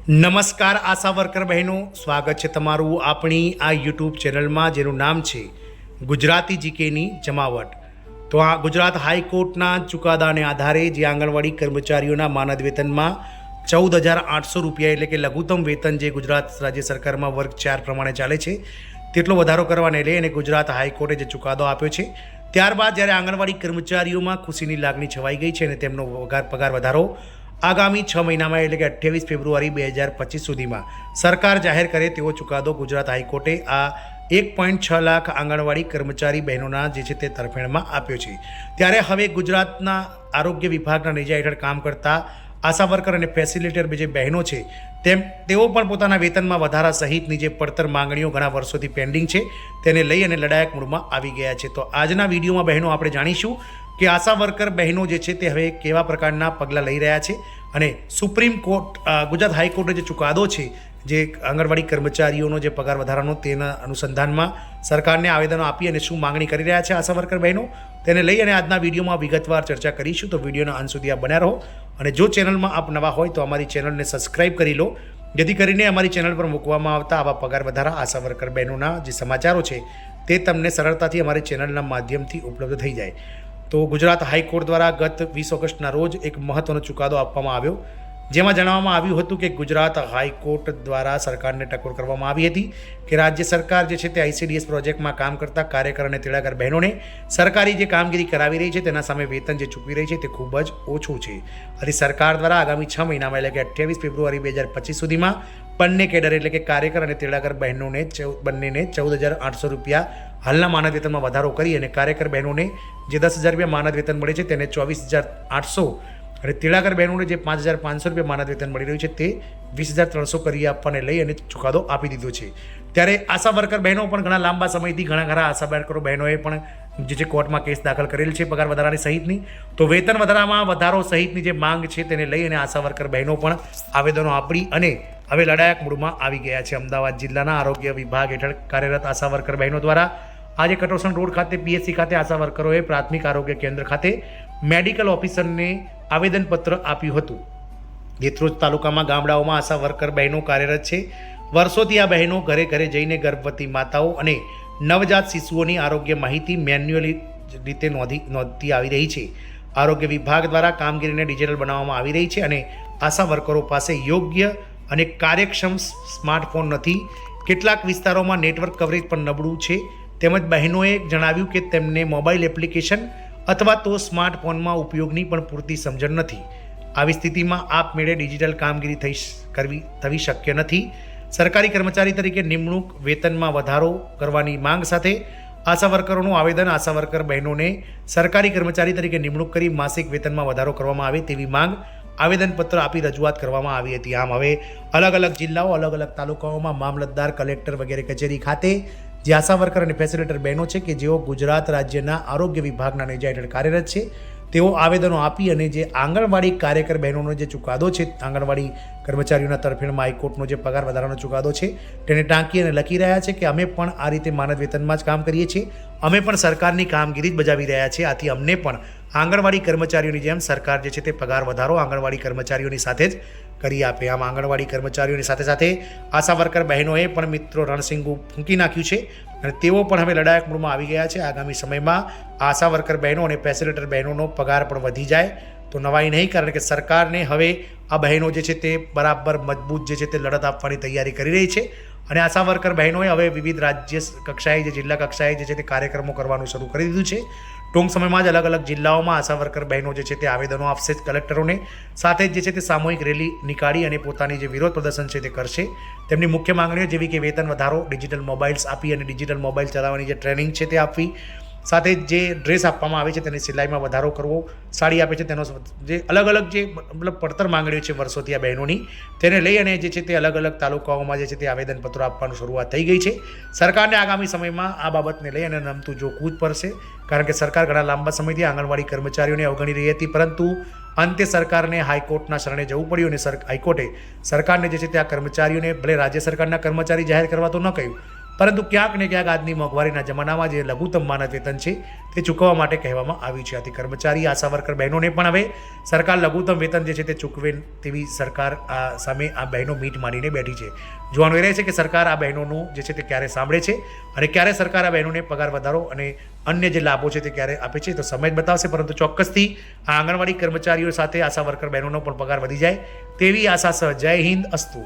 નમસ્કાર આશા વર્કર બહેનો, સ્વાગત છે તમારું આપણી આ યુટ્યુબ ચેનલમાં જેનું નામ છે ગુજરાતી જીકેની જમાવટ। તો આ ગુજરાત હાઈકોર્ટના ચુકાદાને આધારે જે આંગણવાડી કર્મચારીઓના માનદ વેતનમાં 14,800 રૂપિયા એટલે કે લઘુત્તમ વેતન જે ગુજરાત રાજ્ય સરકારમાં વર્ગ 4 પ્રમાણે ચાલે છે તેટલો વધારો કરવાને લઈ અને ગુજરાત હાઈકોર્ટે જે ચુકાદો આપ્યો છે ત્યારબાદ જ્યારે આંગણવાડી કર્મચારીઓમાં ખુશીની લાગણી છવાઈ ગઈ છે અને તેમનો પગાર વધારો આગામી 6 મહિનામાં એટલે કે 28 ફેબ્રુઆરી 2025 સુધીમાં સરકાર જાહેર કરે તેવો ચુકાદો ગુજરાત હાઈકોર્ટે આ 1.6 લાખ આંગણવાડી કર્મચારી બહેનોના જે છે તે તરફેણમાં આપ્યો છે। ત્યારે હવે ગુજરાતના આરોગ્ય વિભાગના નેજા હેઠળ કામ કરતા આશા વર્કર અને ફેસિલિટેટર જે બહેનો છે તેઓ પણ પોતાના વેતનમાં વધારા સહિતની જે પડતર માંગણીઓ ઘણા વર્ષોથી પેન્ડિંગ છે તેને લઈ અને લડાયક મૂડમાં આવી ગયા છે। તો આજના વિડીયોમાં બહેનો આપણે જાણીશું કે આશા વર્કર બહેનો જે છે તે હવે કેવા પ્રકારના પગલાં લઈ રહ્યા છે અને સુપ્રીમ કોર્ટ ગુજરાત હાઈકોર્ટે જે ચુકાદો છે જે આંગણવાડી કર્મચારીઓનો જે પગાર વધારાનો તેના અનુસંધાનમાં સરકારને આવેદનો આપી અને શું માંગણી કરી રહ્યા છે આશા વર્કર બહેનો તેને લઈ અને આજના વિડીયોમાં વિગતવાર ચર્ચા કરીશું। તો વિડીયોના અંત સુધી આપ બન્યા રહો અને જો ચેનલમાં આપ નવા હોય તો અમારી ચેનલને સબસ્ક્રાઈબ કરી લો, જેથી કરીને અમારી ચેનલ પર મૂકવામાં આવતા આવા પગાર વધારા આશા વર્કર બહેનોના જે સમાચારો છે તે તમને સરળતાથી અમારી ચેનલના માધ્યમથી ઉપલબ્ધ થઈ જાય। તો ગુજરાત હાઈકોર્ટ દ્વારા ગત 20 ઓગસ્ટના રોજ એક મહત્વનો ચુકાદો આપવામાં આવ્યો, જેમાં જણાવવામાં આવ્યું હતું કે ગુજરાત હાઈકોર્ટ દ્વારા સરકારને ટકોર કરવામાં આવી હતી કે રાજ્ય સરકાર જે છે તે ICDS પ્રોજેક્ટમાં કામ કરતા કાર્યકર અને તેડાગર બહેનોને સરકારી જે કામગીરી કરાવી રહી છે તેના સામે વેતન જે ચૂકવી રહી છે તે ખૂબ જ ઓછું છે। આથી સરકાર દ્વારા આગામી 6 મહિનામાં એટલે કે 28 ફેબ્રુઆરી 2025 સુધીમાં બંને કેડર એટલે કે કાર્યકર અને તેડાગર બહેનોને બંનેને 14,800 રૂપિયા હાલના માનદ વેતનમાં વધારો કરી અને કાર્યકર બહેનોને જે 10,000 રૂપિયા માનદ વેતન મળે છે તેને 24,800 અને તેડાગર બહેનોને જે 5,500 રૂપિયા માનદ વેતન મળી રહ્યું છે તે 20,300 કરી આપવાને લઈ અને ચુકાદો આપી દીધો છે। ત્યારે આશા વર્કર બહેનો પણ ઘણા લાંબા સમયથી ઘણા આશા વર્કરો બહેનોએ પણ જે છે કોર્ટમાં કેસ દાખલ કરેલ છે પગાર વધારાની સહિતની। તો વેતન વધારામાં વધારો સહિતની જે માંગ છે તેને લઈ અને આશા વર્કર બહેનો પણ આવેદનો આપી અને હવે લડાયક મૂડમાં આવી ગયા છે। અમદાવાદ જિલ્લાના આરોગ્ય વિભાગ હેઠળ કાર્યરત આશા વર્કર બહેનો દ્વારા આજે કટોસણ રોડ ખાતે PHC ખાતે આશા વર્કરોએ પ્રાથમિક આરોગ્ય કેન્દ્ર ખાતે મેડિકલ ઓફિસરને આવેદનપત્ર આપ્યું હતું। જેતરોજ તાલુકામાં ગામડાઓમાં આશા વર્કર બહેનો કાર્યરત છે। વર્ષોથી આ બહેનો ઘરે ઘરે જઈને ગર્ભવતી માતાઓ અને નવજાત શિશુઓની આરોગ્ય માહિતી મેન્યુઅલી રીતે નોંધતી આવી રહી છે। આરોગ્ય વિભાગ દ્વારા કામગીરીને ડિજિટલ બનાવવામાં આવી રહી છે અને આશા વર્કરો પાસે યોગ્ય અને કાર્યક્ષમ સ્માર્ટફોન નથી। કેટલાક વિસ્તારોમાં નેટવર્ક કવરેજ પણ નબળું છે। તેમજ બહેનોએ જણાવ્યું કે તેમને મોબાઈલ એપ્લિકેશન અથવા તો સ્માર્ટફોનમાં ઉપયોગની પણ પૂરતી સમજણ નથી। આવી સ્થિતિમાં આપમેળે ડિજિટલ કામગીરી થવી શક્ય નથી। સરકારી કર્મચારી તરીકે નિમણૂક, વેતનમાં વધારો કરવાની માંગ સાથે આશા વર્કરોનું આવેદન। આશા વર્કર બહેનોને સરકારી કર્મચારી તરીકે નિમણૂક કરી માસિક વેતનમાં વધારો કરવામાં આવે તેવી માંગ આવેદનપત્ર આપી રજૂઆત કરવામાં આવી હતી। આમ હવે અલગ અલગ જિલ્લાઓ, અલગ અલગ તાલુકાઓમાં મામલતદાર, કલેક્ટર વગેરે કચેરી ખાતે જે આશા વર્કર અને ફેસિલિટેટર બહેનો છે કે જેઓ ગુજરાત રાજ્યના આરોગ્ય વિભાગના નેજા હેઠળ કાર્યરત છે તેઓ આવેદનો આપી અને જે આંગણવાડી કાર્યકર બહેનોનો જે ચુકાદો છે, આંગણવાડી કર્મચારીઓના તરફેણમાં હાઈકોર્ટનો જે પગાર વધારાનો ચુકાદો છે તેને ટાંકી અને લખી રહ્યા છે કે અમે પણ આ રીતે માનદ વેતનમાં જ કામ કરીએ છીએ, અમે પણ સરકારની કામગીરી જ બજાવી રહ્યા છીએ, આથી અમને પણ આંગણવાડી કર્મચારીઓની જેમ સરકાર જે છે તે પગાર વધારો આંગણવાડી કર્મચારીઓની સાથે જ કરી આપે। આમ આંગણવાડી કર્મચારીઓની સાથે સાથે આશા વર્કર બહેનોએ પણ મિત્રો રણસિંગુ ફૂંકી નાખ્યું છે અને તેઓ પણ હવે લડાયક મૂડમાં આવી ગયા છે। આગામી સમયમાં આશા વર્કર બહેનો અને ફેસિલિટેટર બહેનોનો પગાર પણ વધી જાય તો નવાઈ નહીં, કારણ કે સરકારને હવે આ બહેનો જે છે તે બરાબર મજબૂત જે છે તે લડત આપવાની તૈયારી કરી રહી છે અને આશા વર્કર બહેનોએ હવે વિવિધ રાજ્ય કક્ષાએ જે જિલ્લા કક્ષાએ જે છે તે કાર્યક્રમો કરવાનું શરૂ કરી દીધું છે। ટૂંક સમયમાં જ અલગ અલગ જિલ્લાઓમાં આશા વર્કર બહેનો જે છે તે આવેદનો આપશે કલેક્ટરોને, સાથે જ જે છે તે સામૂહિક રેલી નીકાળી અને પોતાની જે વિરોધ પ્રદર્શન છે તે કરશે। તેમની મુખ્ય માંગણીઓ જેવી કે વેતન વધારો, ડિજિટલ મોબાઈલ્સ આપી અને ડિજિટલ મોબાઈલ ચલાવવાની જે ટ્રેનિંગ છે તે આપવી, સાથે જે ડ્રેસ આપવામાં આવે છે તેની સિલાઈમાં વધારો કરવો, સાડી આપે છે તેનો જે અલગ અલગ જે મતલબ પડતર માંગણીઓ છે વર્ષોથી આ બહેનોની તેને લઈ અને જે છે તે અલગ અલગ તાલુકાઓમાં જે છે તે આવેદનપત્રો આપવાનું શરૂઆત થઈ ગઈ છે। સરકારને આગામી સમયમાં આ બાબતને લઈ અને નમતું જોખવું જ પડશે, કારણ કે સરકાર ઘણા લાંબા સમયથી આંગણવાડી કર્મચારીઓને અવગણી રહી હતી, પરંતુ અંતે સરકારને હાઈકોર્ટના શરણે જવું પડ્યું અને હાઈકોર્ટે સરકારને જે છે તે આ કર્મચારીઓને ભલે રાજ્ય સરકારના કર્મચારી જાહેર કરવા તો ન કહ્યું, પરંતુ ક્યાંક ને ક્યાંક આજની મોંઘવારીના જમાનામાં જે લઘુત્તમ માનદ વેતન છે તે ચૂકવવા માટે કહેવામાં આવ્યું છે. આથી કર્મચારી આશા વર્કર બહેનોને પણ હવે સરકાર લઘુત્તમ વેતન જે છે તે ચૂકવે તેવી સરકાર સામે આ બહેનો મીટ માંડીને બેઠી છે. જોવાનું એ રહે છે કે સરકાર આ બહેનોનું જે છે તે ક્યારે સાંભળે છે અને ક્યારે સરકાર આ બહેનોને પગાર વધારો અને અન્ય જે લાભો છે તે ક્યારે આપે છે તો સમય જ બતાવશે. પરંતુ ચોક્કસથી આ આંગણવાડી કર્મચારીઓ સાથે આશા વર્કર બહેનોનો પણ પગાર વધી જાય તેવી આશા સહ. જય હિન્દ, અસ્તુ.